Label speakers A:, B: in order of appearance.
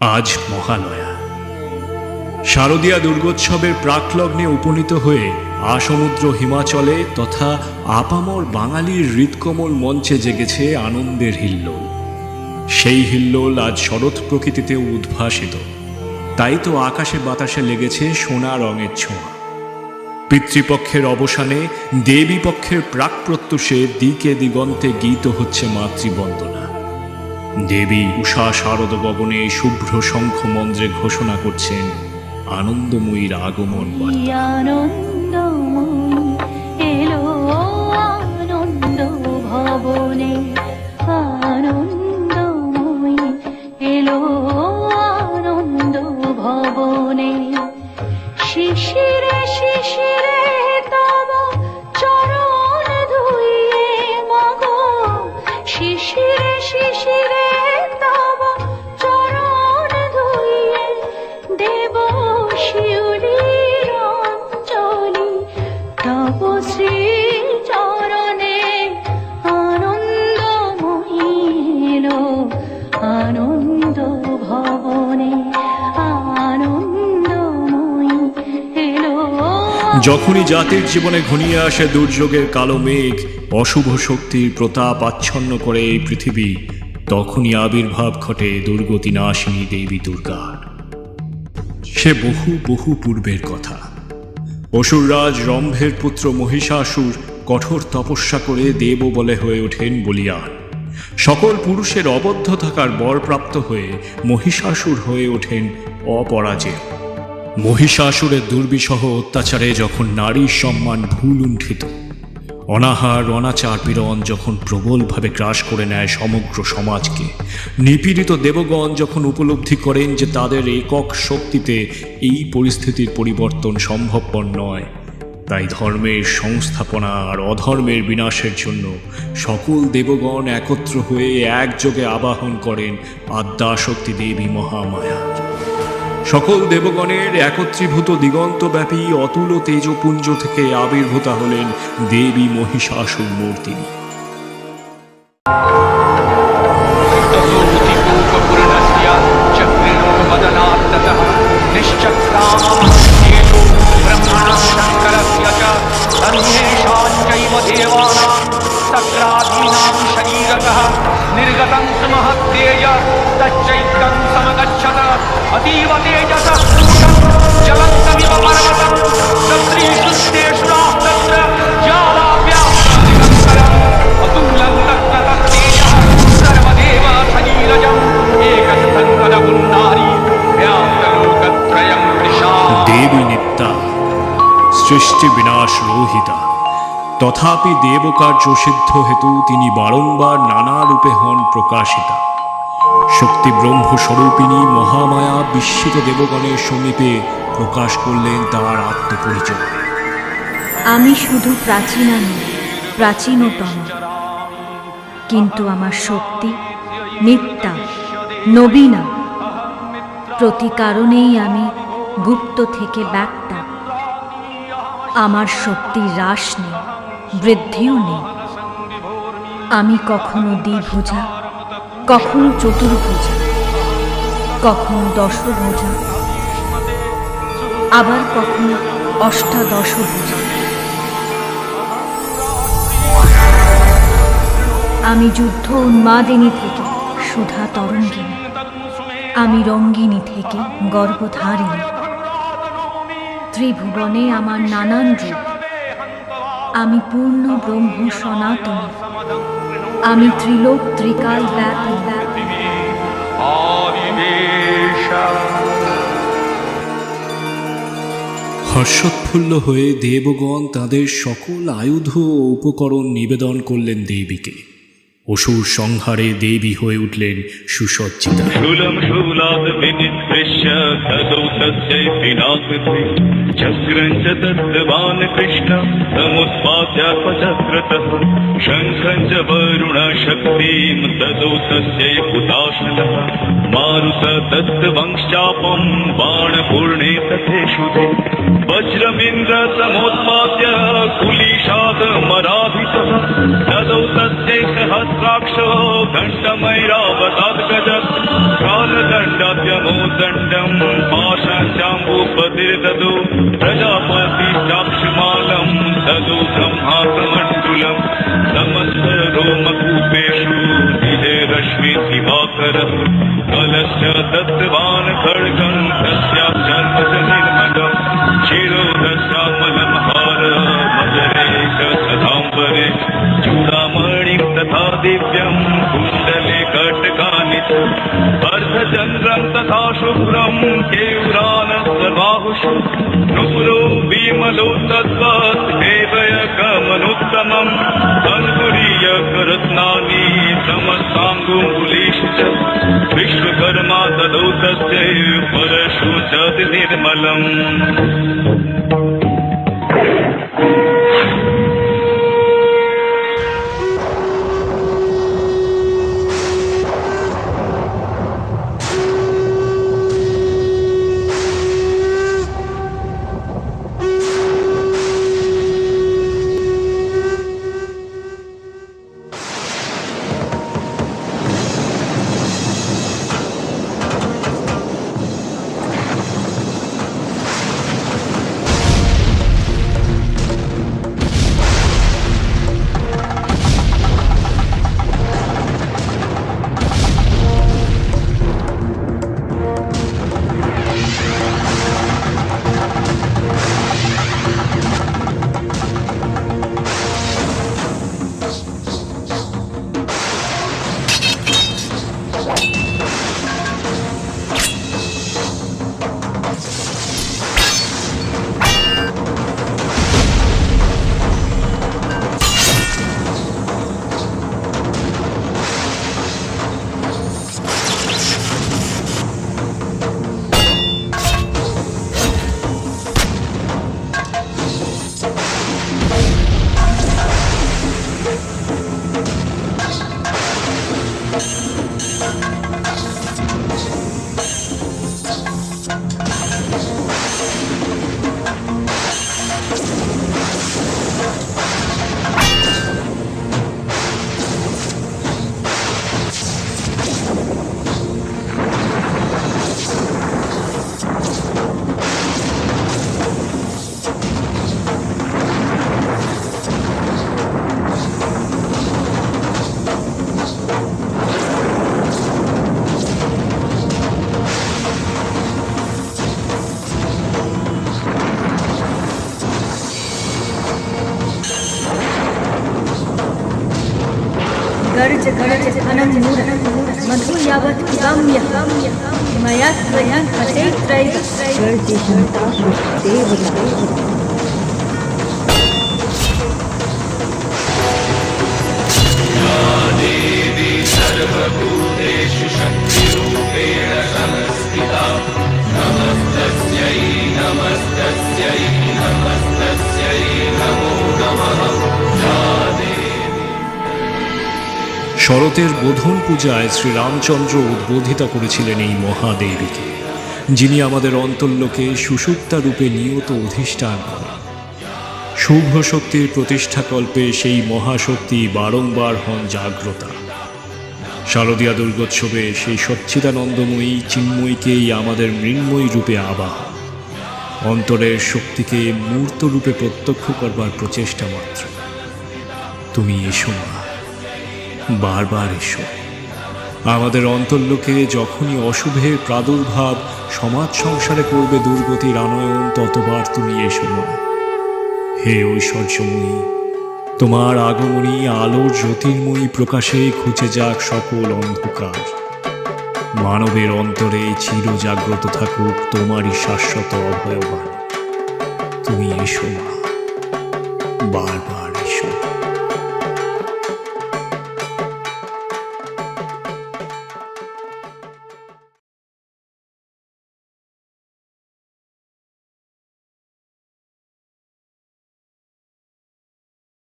A: আজ মহালয়া। শারদীয়া দুর্গোৎসবের প্রাকলগ্নে উপনীত হয়ে আসমুদ্র হিমাচলে তথা আপামর বাঙালির হৃৎকমল মঞ্চে জেগেছে আনন্দের হিল্লোল। সেই হিল্লোল আজ শরৎ প্রকৃতিতেও উদ্ভাসিত। তাই তো আকাশে বাতাসে লেগেছে সোনা রঙের ছোঁয়া। পিতৃপক্ষের অবসানে দেবী পক্ষের প্রাক প্রত্যুষে দিকে দিগন্তে গীত হচ্ছে মাতৃবন্দনা। দেবী উষা শারদ গগনে শুভ্র শঙ্খ মন্ত্রে ঘোষণা করছেন আনন্দময়ীর আগমন বার্তা।
B: শিশিরে শিশিরে তব চরণ ধুইয়ে মাগো, শিশিরে শিশিরে তব চরণ ধুইয়ে দেব শিউলির অঞ্জলি তব শ্রী চরণে। আনন্দময়ী এলো আনন্দ ভবনে,
A: যখনই জাতির জীবনে ঘনিয়ে আসে দুর্যোগের কালো মেঘ, অশুভ শক্তির প্রতাপ আচ্ছন্ন করে এই পৃথিবী, তখনই আবির্ভাব ঘটে দুর্গতি নাশিনী দেবী দুর্গার। সে বহু বহু পূর্বের কথা। অসুররাজ রম্ভের পুত্র মহিষাসুর কঠোর তপস্যা করে দেব বলে হয়ে ওঠেন বলিয়ান। সকল পুরুষের অবদ্ধ থাকার বরপ্রাপ্ত হয়ে মহিষাসুর হয়ে ওঠেন অপরাজেয়। মহিষাসুরের দুর্বিষহ অত্যাচারে যখন নারীর সম্মান ভুলুণ্ঠিত, অনাহার অনাচার পীড়ন যখন প্রবলভাবে গ্রাস করে নেয় সমগ্র সমাজকে, নিপীড়িত দেবগণ যখন উপলব্ধি করেন যে তাদের একক শক্তিতে এই পরিস্থিতির পরিবর্তন সম্ভবপর নয়, তাই ধর্মের সংস্থাপনা আর অধর্মের বিনাশের জন্য সকল দেবগণ একত্র হয়ে একযোগে আবাহন করেন আদ্যাশক্তি দেবী মহামায়া। সকল দেবগণের একত্রীভূত দিগন্তব্যাপী অতুল তেজপুঞ্জ থেকে আবির্ভূতা হলেন দেবী মহিষাসুর মূর্তিনী। দেবী নিত্যা সৃষ্টি বিনাশ রোহিতা, তথাপি দেবকার্য সিদ্ধ হেতু তিনি বারংবার নানা রূপে হন প্রকাশিতা। শক্তি ব্রহ্মস্বরূপিণী মহামায়া বিস্মিত দেবগণের সমীপে প্রকাশ করলেন তার আত্মপরিচয়।
C: আমি শুধু প্রাচীনা নই, প্রাচীনতম, কিন্তু আমার শক্তি নিত্যা, নবীনা। প্রতি কারণেই আমি গুপ্ত থেকে ব্যক্তা। আমার শক্তি হ্রাস নেই, বৃদ্ধিও নেই। আমি কখনো দ্বিভুজা, কখনো চতুর্ভুজা, কখনো দশভুজা, আবার কখনো অষ্টাদশভুজা। আমি যুদ্ধ উন্মাদিনী থেকে সুধা তরঙ্গিনী, আমি রঙ্গিনী থেকে গর্ভধারিণী। ত্রিভুবনে আমার নানান রূপ। আমি পূর্ণ ব্রহ্ম সনাতনী, আমি ত্রিলোক ত্রিকাল ব্যাপী।
A: হর্ষোৎফুল্ল হয়ে দেবগণ তাদের সকল আয়ুধ ও উপকরণ নিবেদন করলেন দেবীকে। অসুর সংহারে দেবী হয়ে উঠলেন সুসজ্জিতা।
D: वज्रमिन्द्र समोत्पाद्य कुलीशाद मराधितः ददौ तस्यै सहस्राक्षो दण्डमैरावताद्गजः कालदण्ड चात्यमोदण्डं पाशाम्बुपतिर्ददो प्रजापतिश्चाक्षमालं ददो ब्रह्माकमण्डुलं समस्तरोमकूपेषु निजे रश्मिदिवाकरः कलश्च दत्तवान् खड्गं तस्याश्चर्मच निर्मलं शिरोदशामलं हार मदरे च सदाम्बरे चूडामणिं तथा दिव्यं कुण्डले कटकानि च अर्धचन्द्रं तथा शुभ्रं केयूरानसर्वाहुषु नुपुरो विमलो तद्वत् देवयकमनुत्तमम् अङ्कुरीयकरत्नानि समस्ताङ्गुलीषु च विश्वकर्मा ददौ तस्य परशु च निर्मलम्
C: गर्ज गर्ज अनं मूर मधु यावत् गम्य मया त्वया पतेत्रैव गर्ज जनता देवता
D: सर्वभूतेषु शक्तिरूपेण संस्थिता नमस्तस्यै नमस्तस्यै नमस्तस्यै नमो नमः
A: শরতের বোধন পূজায় শ্রীরামচন্দ্র উদ্বোধিতা করেছিলেন এই মহাদেবীকে, যিনি আমাদের অন্তর্লোকে সুষুপ্তা রূপে নিয়ত অধিষ্ঠান করেন। শুভ শক্তির প্রতিষ্ঠাকল্পে সেই মহাশক্তি বারংবার হন জাগ্রতা। শারদীয়া দুর্গোৎসবে সেই সচ্চিদানন্দময়ী চিন্ময়ীকেই আমাদের মৃন্ময়ী রূপে আবাহন, অন্তরের শক্তিকে মূর্ত রূপে প্রত্যক্ষ করবার প্রচেষ্টা মাত্র। তুমি এসো মা, বারবার এসো। আমাদের অন্তর্লোকে যখনই অশুভের প্রাদুর্ভাব সমাজ সংসারে করবে দুর্গতির আনয়ন, ততবার তুমি এসো মা। হে ঐশ্বর্যময়ী, তোমার আগমনী আলোর জ্যোতির্ময়ী প্রকাশে খুঁজে যাক সকল অন্ধকার। মানবের অন্তরে চির জাগ্রত থাকুক তোমারই শাশ্বত অভয়বাণী। তুমি এসো মা, বারবার।